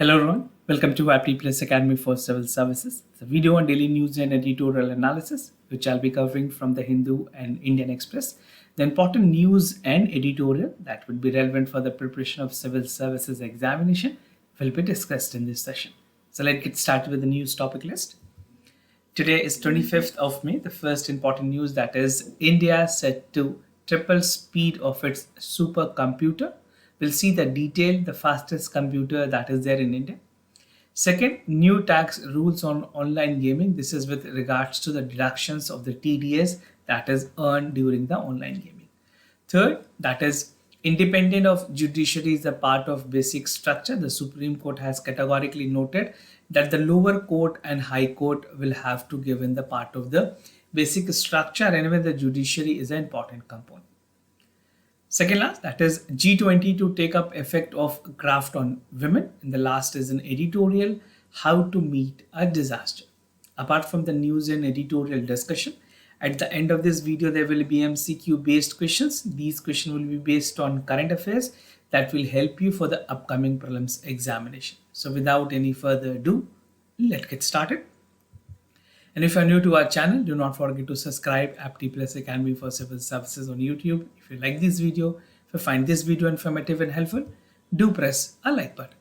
Hello everyone, welcome to Apti Plus Academy for Civil Services. It's a video on daily news and editorial analysis, which I'll be covering from the Hindu and Indian Express. The important news and editorial that would be relevant for the preparation of civil services examination will be discussed in this session. So let's get started with the news topic list. Today is 25th of May. The first important news, that is India set to triple speed of its supercomputer. We'll see the detail, the fastest computer that is there in India. Second, new tax rules on online gaming. This is with regards to the deductions of the TDS that is earned during the online gaming. Third, that is independent of judiciary is a part of basic structure. The Supreme Court has categorically noted that the lower court and high court will have to give in the part of the basic structure, and even the judiciary is an important component. Second last, that is G20 to take up effect of graft on women. And the last is an editorial, how to meet a disaster. Apart from the news and editorial discussion, at the end of this video, there will be MCQ based questions. These questions will be based on current affairs that will help you for the upcoming prelims examination. So without any further ado, let's get started. And if you're new to our channel, do not forget to subscribe Apti Plus Academy for Civil Services on YouTube. If you like this video, if you find this video informative and helpful, do press a like button.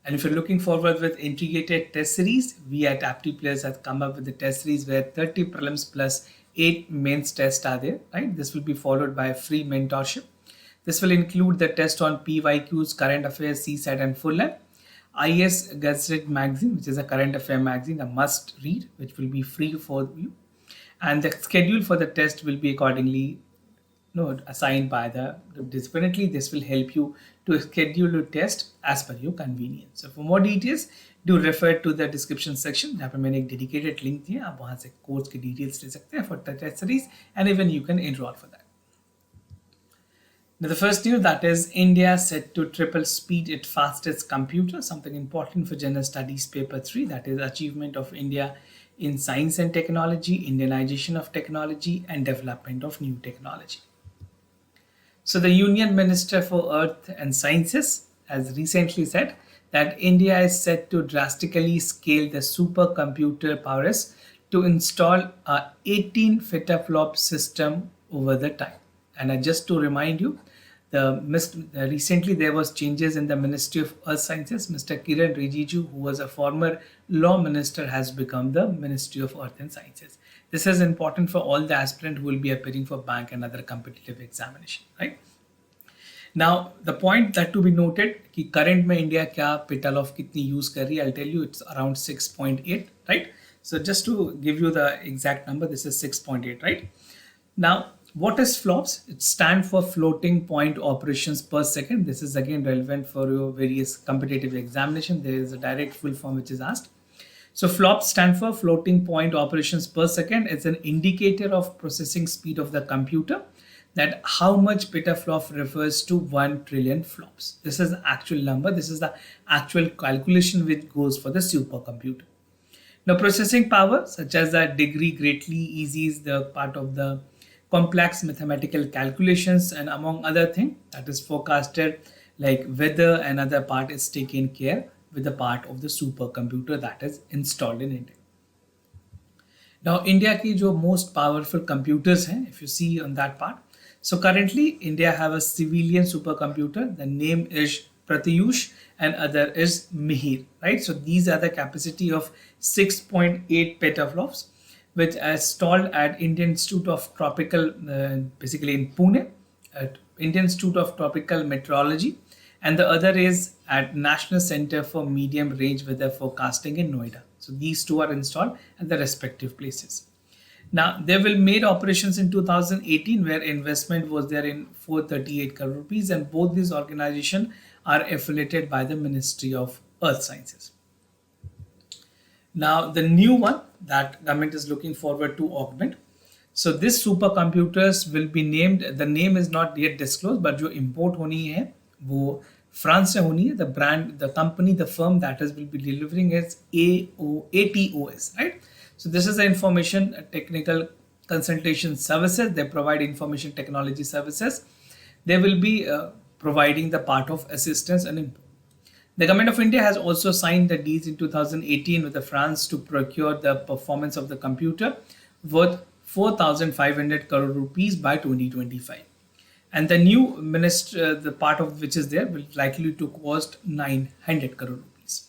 And if you're looking forward with integrated test series, we at Apti Plus have come up with the test series where 30 prelims plus 8 mains tests are there, right? This will be followed by a free mentorship. This will include the test on PYQs, current affairs, CSAT and full lab. IS Gazette magazine, which is a current affair magazine, a must read, which will be free for you. And the schedule for the test will be accordingly assigned by the disciplinary. This will help you to schedule your test as per your convenience. So for more details, do refer to the description section. यहाँ पे मैंने एक dedicated link दिया, आप वहाँ से course के details ले सकते हैं for the test series, and even you can enroll for that. Now the first news, that is India set to triple speed its fastest computer, something important for General Studies Paper 3, that is achievement of India in science and technology, Indianization of technology and development of new technology. So the Union Minister for Earth and Sciences has recently said that India is set to drastically scale the supercomputer powers to install a 18 petaflop system over the time. And just to remind you, recently there was changes in the Ministry of Earth Sciences. Mr. Kiran Rijiju, who was a former law minister, has become the Ministry of Earth and Sciences. This is important for all the aspirants who will be appearing for bank and other competitive examination, right? Now, the point that to be noted, कि current में India क्या petaflop कितनी use कर रही है, I'll tell you it's around 6.8, right? So just to give you the exact number, this is 6.8, right? Now, what is flops? It stands for floating point operations per second. This is again relevant for your various competitive examination. There is a direct full form which is asked. So flops stand for floating point operations per second. It's an indicator of processing speed of the computer, that how much petaflop refers to 1 trillion flops. This is the actual number. This is the actual calculation which goes for the supercomputer. Now processing power, such as the degree, greatly eases the part of the complex mathematical calculations, and among other things that is forecasted like weather and other part is taken care with the part of the supercomputer that is installed in India. Now India की जो most powerful computers हैं, if you see on that part, so currently India have a civilian supercomputer. The name is Pratyush and other is Mihir, right? So these are the capacity of 6.8 petaflops, which is installed at Indian Institute of Tropical, basically in Pune, at Indian Institute of Tropical Meteorology, and the other is at National Center for Medium Range Weather Forecasting in Noida. So these two are installed at the respective places. Now, they will made operations in 2018, where investment was there in 438 crore rupees, and both these organizations are affiliated by the Ministry of Earth Sciences. Now, the new one that government is looking forward to augment. So this supercomputers will be named, the name is not yet disclosed, but जो import होनी है वो France से होनी है. The brand, the company, the firm that is will be delivering is ATOS, right? So this is the information technical consultation services. They provide information technology services. They will be providing the part of assistance and input. The government of India has also signed the deals in 2018 with the France to procure the performance of the computer worth 4,500 crore rupees by 2025. And the new minister, the part of which is there, will likely to cost 900 crore rupees.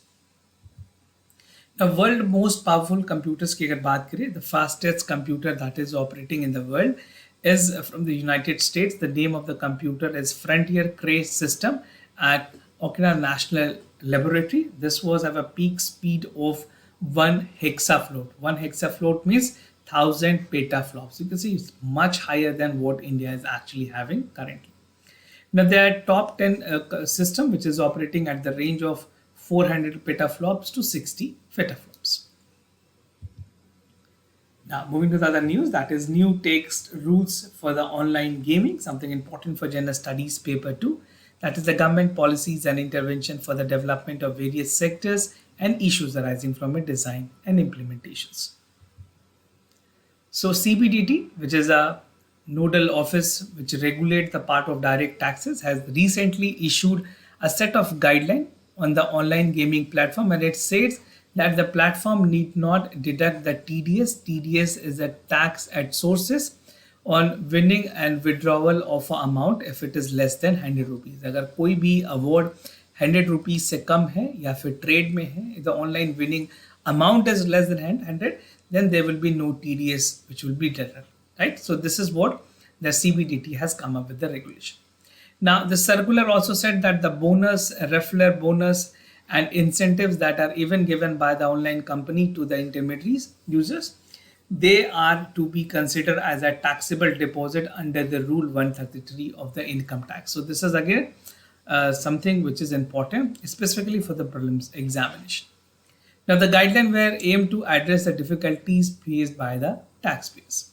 The world most powerful computers की अगर बात करें, the fastest computer that is operating in the world is from the United States. The name of the computer is Frontier Cray System at Okinawa National Laboratory. This was have a peak speed of 1 hexaflop. 1 hexaflop means 1000 petaflops. You can see it's much higher than what India is actually having currently. Now there are top 10 system which is operating at the range of 400 petaflops to 60 petaflops. Now moving to the other news, that is new text rules for the online gaming, something important for general studies paper 2. That is the government policies and intervention for the development of various sectors and issues arising from its design and implementations. So CBDT, which is a nodal office which regulates the part of direct taxes, has recently issued a set of guidelines on the online gaming platform, and it says that the platform need not deduct the TDS. TDS is a tax at sources on winning and withdrawal of an amount if it is less than 100 rupees. अगर कोई भी award 100 rupees से कम है या फिर trade में है, the online winning amount is less than 100, then there will be no TDS which will be deducted, right? So this is what the CBDT has come up with the regulation. Now the circular also said that the bonus, referral bonus and incentives that are even given by the online company to the intermediaries users, they are to be considered as a taxable deposit under the rule 133 of the income tax. So this is again something which is important specifically for the prelims examination. Now the guidelines were aimed to address the difficulties faced by the taxpayers.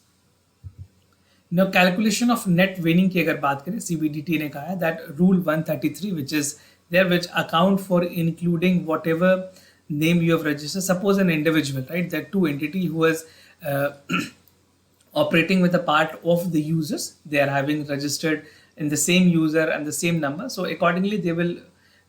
Now calculation of net winning की अगर बात करें, CBDT ने कहा है that rule 133 which is there, which account for including whatever name you have registered. Suppose an individual, right, that two entity who is operating with a part of the users, they are having registered in the same user and the same number. So accordingly they will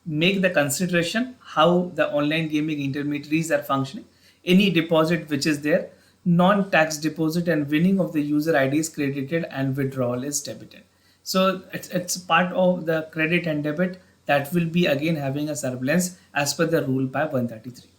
make the consideration how the online gaming intermediaries are functioning. Any deposit which is there, non-tax deposit and winning of the user ID is credited and withdrawal is debited. So it's part of the credit and debit that will be again having a surplus as per the rule by 133.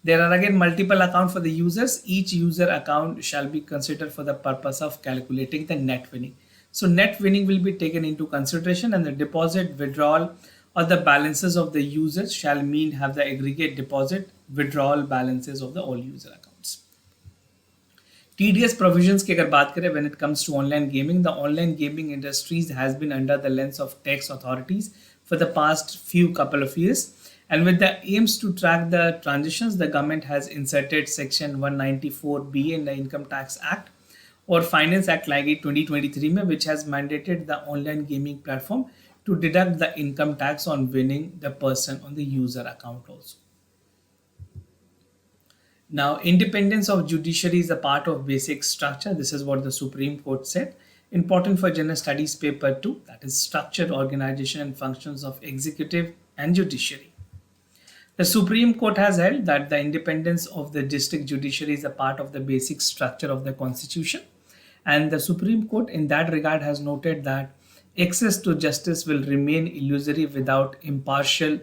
There are again multiple accounts for the users. Each user account shall be considered for the purpose of calculating the net winning. So net winning will be taken into consideration, and the deposit, withdrawal or the balances of the users shall have the aggregate deposit withdrawal balances of the all user accounts. TDS provisions की अगर बात करें, when it comes to online gaming, the online gaming industries has been under the lens of tax authorities for the past few couple of years. And with the aims to track the transitions, the government has inserted section 194B in the Income Tax Act or Finance Act like 2023 में, which has mandated the online gaming platform to deduct the income tax on winning the person on the user account also. Now, independence of judiciary is a part of basic structure. This is what the Supreme Court said. Important for general studies paper 2, that is structure, organization and functions of executive and judiciary. The Supreme Court has held that the independence of the district judiciary is a part of the basic structure of the constitution. And the Supreme Court in that regard has noted that access to justice will remain illusory without impartial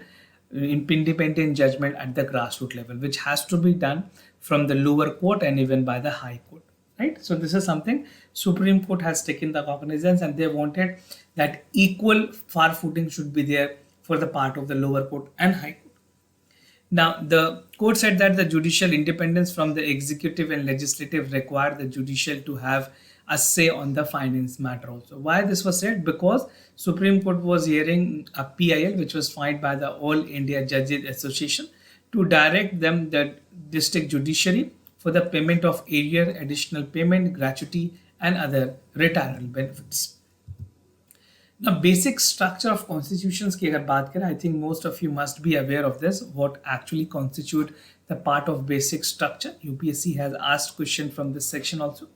independent judgment at the grassroots level, which has to be done from the lower court and even by the high court, right? So this is something Supreme Court has taken the cognizance, and they wanted that equal far footing should be there for the part of the lower court and high court. Now the court said that the judicial independence from the executive and legislative require the judicial to have a say on the finance matter also. Why this was said? Because Supreme Court was hearing a PIL which was filed by the All India Judges Association to direct them, the district judiciary, for the payment of arrear, additional payment, gratuity and other retirement benefits. Now basic structure of constitutions की अगर बात करें, I think most of you must be aware of this, what actually constitute the part of basic structure. UPSC has asked question from this section also.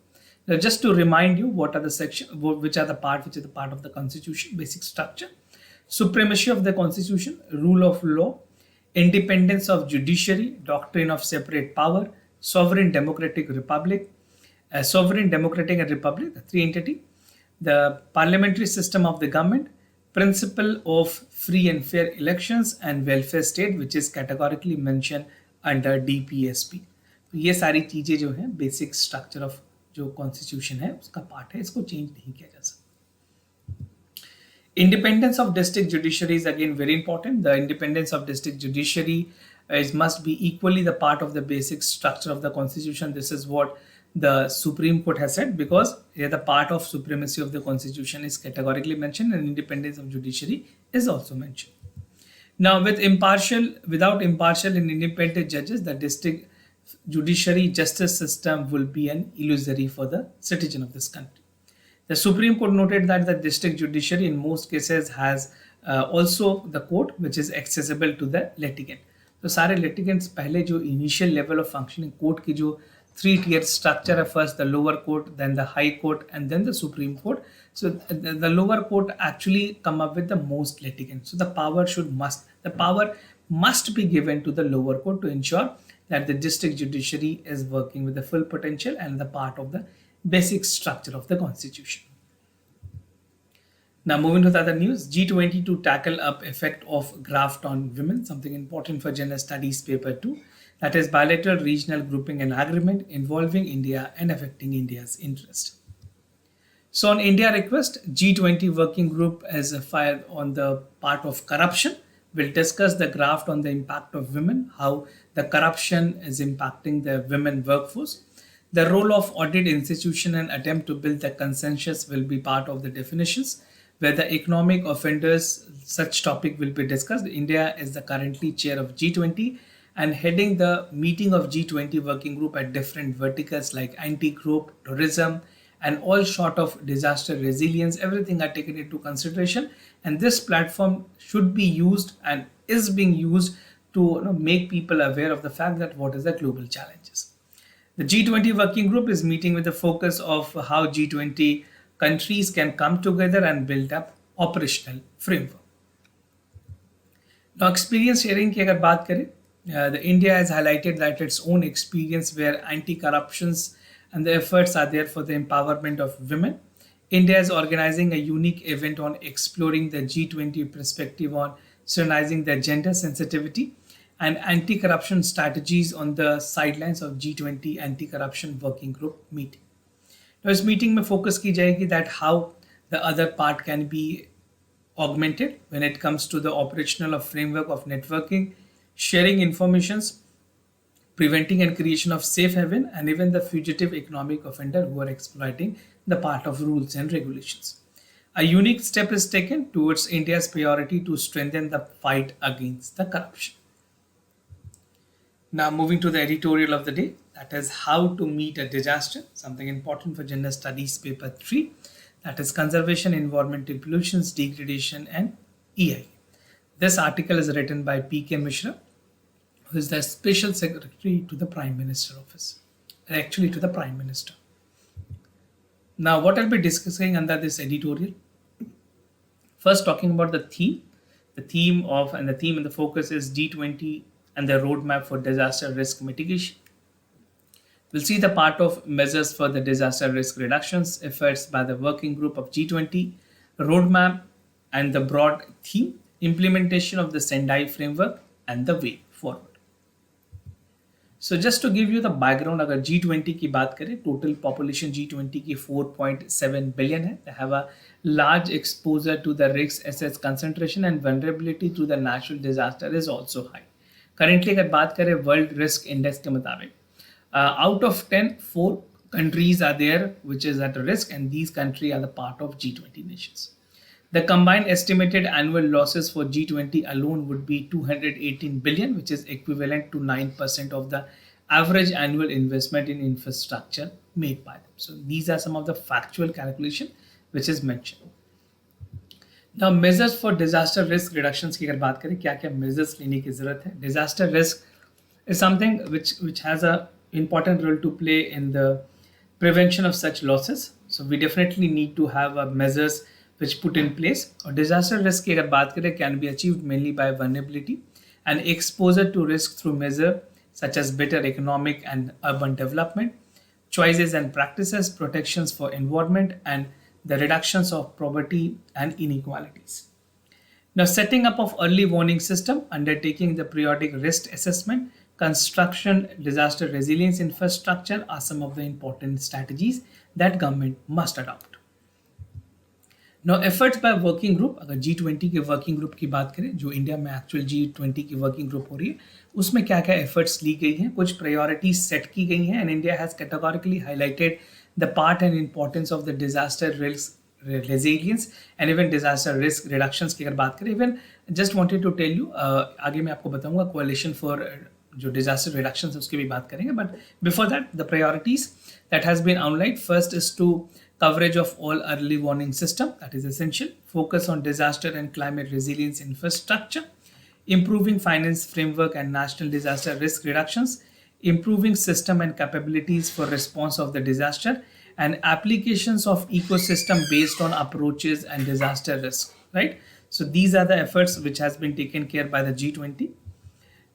Now just to remind you, what are the section, which are the part of the constitution, basic structure: supremacy of the constitution, rule of law, independence of judiciary, doctrine of separate power, sovereign democratic republic, sovereign democratic and republic, the three entity, the parliamentary system of the government, principle of free and fair elections, and welfare state, which is categorically mentioned under DPSP. तो ये सारी चीजें जो हैं basic structure of जो constitution है उसका part है, इसको चेंज नहीं किया जा सकता. Independence of district judiciary is again very important. The independence of district judiciary must be equally the part of the basic structure of the constitution. This is what the Supreme Court has said, because the part of supremacy of the constitution is categorically mentioned, and independence of judiciary is also mentioned. Now, without impartial and independent judges, the district judiciary justice system will be an illusory for the citizen of this country. The Supreme Court noted that the district judiciary in most cases has also the court which is accessible to the litigant. तो सारे litigants पहले जो initial level of functioning court की जो 3-tier structure है, first the lower court, then the high court, and then the Supreme Court. So the lower court actually come up with the most litigants. So the power must be given to the lower court to ensure that the district judiciary is working with the full potential and the part of the basic structure of the constitution. Now moving to the other news, G20 to tackle up effect of graft on women, something important for General Studies paper 2, that is bilateral regional grouping and agreement involving India and affecting India's interest. So on India request, G20 working group has filed on the part of corruption. We'll discuss the graft on the impact of women, how the corruption is impacting the women workforce. The role of audit institution and attempt to build the consensus will be part of the definitions, where the economic offenders, such topic will be discussed. India is the currently chair of G20 and heading the meeting of G20 working group at different verticals like anti-group, tourism, and all sort of disaster resilience. Everything are taken into consideration, and this platform should be used and is being used to make people aware of the fact that what is the global challenges. The G20 working group is meeting with the focus of how G20 countries can come together and build up operational framework. Now, experience sharing की अगर बात करें, the India has highlighted that its own experience where anti-corruptions and the efforts are there for the empowerment of women. India is organizing a unique event on exploring the G20 perspective on synchronizing the gender sensitivity and anti-corruption strategies on the sidelines of G20 anti-corruption working group meeting. Now, इस meeting में focus की जाएगी that how the other part can be augmented when it comes to the operational of framework of networking, sharing informations, preventing and creation of safe haven, and even the fugitive economic offender who are exploiting the part of rules and regulations. A unique step is taken towards India's priority to strengthen the fight against the corruption. Now moving to the editorial of the day, that is how to meet a disaster, something important for General Studies paper 3, that is conservation, environmental pollutions, degradation, and EI. This article is written by P.K. Mishra, who is the Special Secretary to the Prime Minister Office, actually to the Prime Minister. Now what I'll be discussing under this editorial, first talking about the theme. The theme and the focus is G20 and the roadmap for disaster risk mitigation. We'll see the part of measures for the disaster risk reductions, efforts by the working group of G20, roadmap and the broad theme, implementation of the Sendai framework and the way forward. So just to give you the background, अगर G20 की बात करें, total population G20 की 4.7 billion है. They have a large exposure to the risk assets concentration and vulnerability to the natural disaster is also high. Currently अगर बात करें World Risk Index के मुताबिक, out of 10, 4 countries are there which is at risk, and these countries are the part of G20 nations. The combined estimated annual losses for G20 alone would be 218 billion, which is equivalent to 9% of the average annual investment in infrastructure made by them. So these are some of the factual calculation which is mentioned. Now measures for disaster risk reductions की अगर बात करें, क्या क्या measures लेने की ज़रूरत है? Disaster risk is something which has a important role to play in the prevention of such losses. So we definitely need to have measures which put in place. Or disaster risk की अगर बात करें, can be achieved mainly by vulnerability. and exposure to risk through measures such as better economic and urban development, choices and practices, protections for environment, and the reductions of poverty and inequalities. Now, setting up of early warning system, undertaking the periodic risk assessment, construction, disaster resilience infrastructure are some of the important strategies that government must adopt. Now efforts by working group, अगर G20 के working group की बात करें, जो India में actual G20 की working group हो रही है, उसमें क्या क्या एफर्ट्स ली गई हैं, कुछ प्रायोरिटीज सेट की गई हैं, and India has categorically highlighted the part and importance of the disaster risk resilience and even disaster risk reductions की अगर बात करें, even just wanted to tell you, आगे मैं आपको बताऊंगा कोalition फॉर जो डिजास्टर रिडक्शन है उसकी भी बात करेंगे, but before that the priorities that has been outlined, first is to coverage of all early warning system, that is essential, focus on disaster and climate resilience infrastructure, improving finance framework and national disaster risk reductions, improving system and capabilities for response of the disaster, and applications of ecosystem based on approaches and disaster risk, right? So these are the efforts which has been taken care by the G20.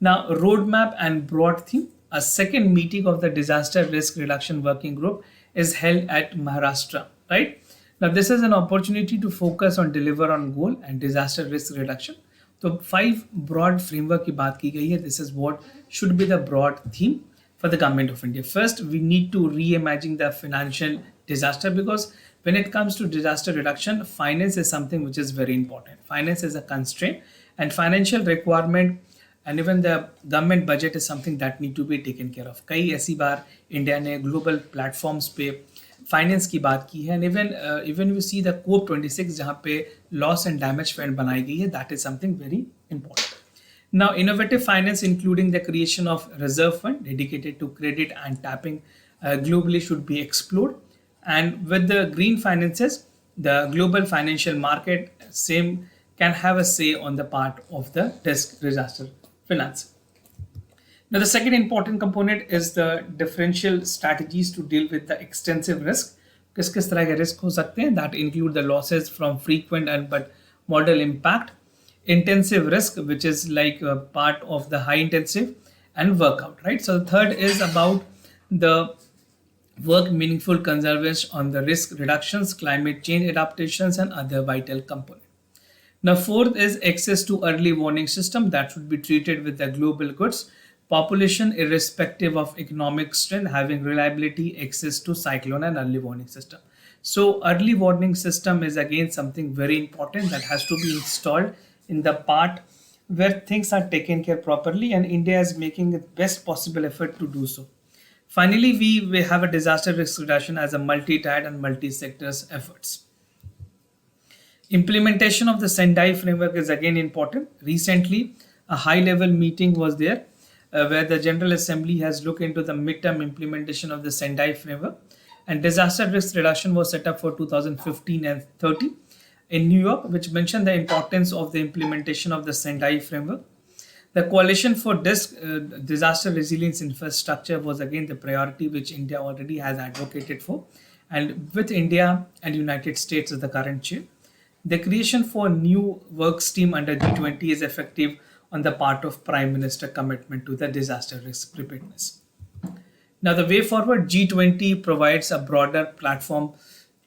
Now, roadmap and broad theme. A second meeting of the Disaster Risk Reduction Working Group is held at Maharashtra, right? Now, this is an opportunity to focus on deliver on goal and disaster risk reduction. So, 5 broad framework की बात की गई है. This is what should be the broad theme for the government of India. First, we need to reimagine the financial disaster, because when it comes to disaster reduction, finance is something which is very important. Finance is a constraint, and financial requirement and even the government budget is something that need to be taken care of. कई ऐसी बार India ने global platforms पे finance की बात की है, and even you see the COP26 जहाँ पे लॉस एंड डैमेज फंड बनाई गई है, that is something very important. Now, innovative finance, including the creation of reserve fund dedicated to credit and tapping globally, should be explored. And with the green finances, the global financial market same can have a say on the part of the disaster finance. Now, the second important component is the differential strategies to deal with the extensive risk. किस तरह के risk हो सकते हैं? That include the losses from frequent and but model impact, intensive risk, which is like a part of the high intensive, and workout, right? So the third is about the work meaningful conservation on the risk reductions, climate change adaptations, and other vital components. Now, fourth is access to early warning system that should be treated with the global goods. Population, irrespective of economic strength, having reliability access to cyclone and early warning system. So early warning system is again something very important that has to be installed in the part where things are taken care properly, and India is making its best possible effort to do so. Finally, we have a disaster risk reduction as a multi-tied and multi-sectors efforts. Implementation of the Sendai framework is again important. Recently, a high-level meeting was there where the General Assembly has looked into the midterm implementation of the Sendai framework, and disaster risk reduction was set up for 2015 and 30 in New York, which mentioned the importance of the implementation of the Sendai framework. The coalition for disaster resilience infrastructure was again the priority which India already has advocated for, and with India and United States as the current chair. The creation for new work stream under G20 is effective on the part of Prime Minister commitment to the disaster risk preparedness. Now, the way forward, G20 provides a broader platform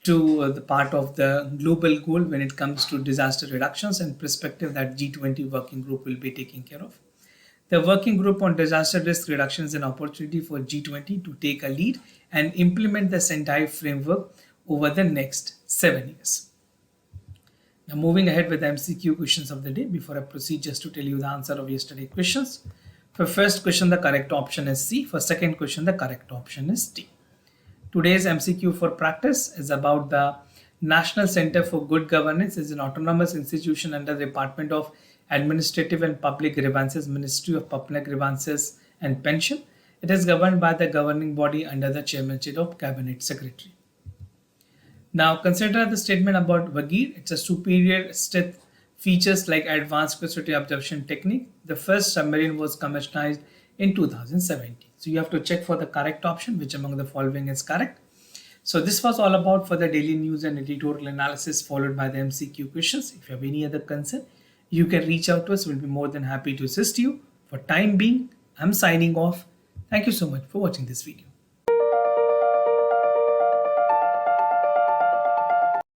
to the part of the global goal when it comes to disaster reductions and perspective that G20 working group will be taking care of. The working group on disaster risk reduction is an opportunity for G20 to take a lead and implement the Sendai framework over the next 7 years. Now, moving ahead with the MCQ questions of the day, before I proceed, just to tell you the answer of yesterday's questions. For first question, the correct option is C. For second question, the correct option is D. Today's MCQ for practice is about the National Center for Good Governance. Is an autonomous institution under the Department of Administrative and Public Grievances, Ministry of Public Grievances and Pension. It is governed by the governing body under the chairmanship of Cabinet Secretary. Now, consider the statement about Vagir. It's a superior strength features like advanced custody observation technique. The first submarine was commissioned in 2017. So you have to check for the correct option, which among the following is correct. So this was all about for the daily news and editorial analysis, followed by the MCQ questions. If you have any other concern, you can reach out to us. We'll be more than happy to assist you. For time being, I'm signing off. Thank you so much for watching this video.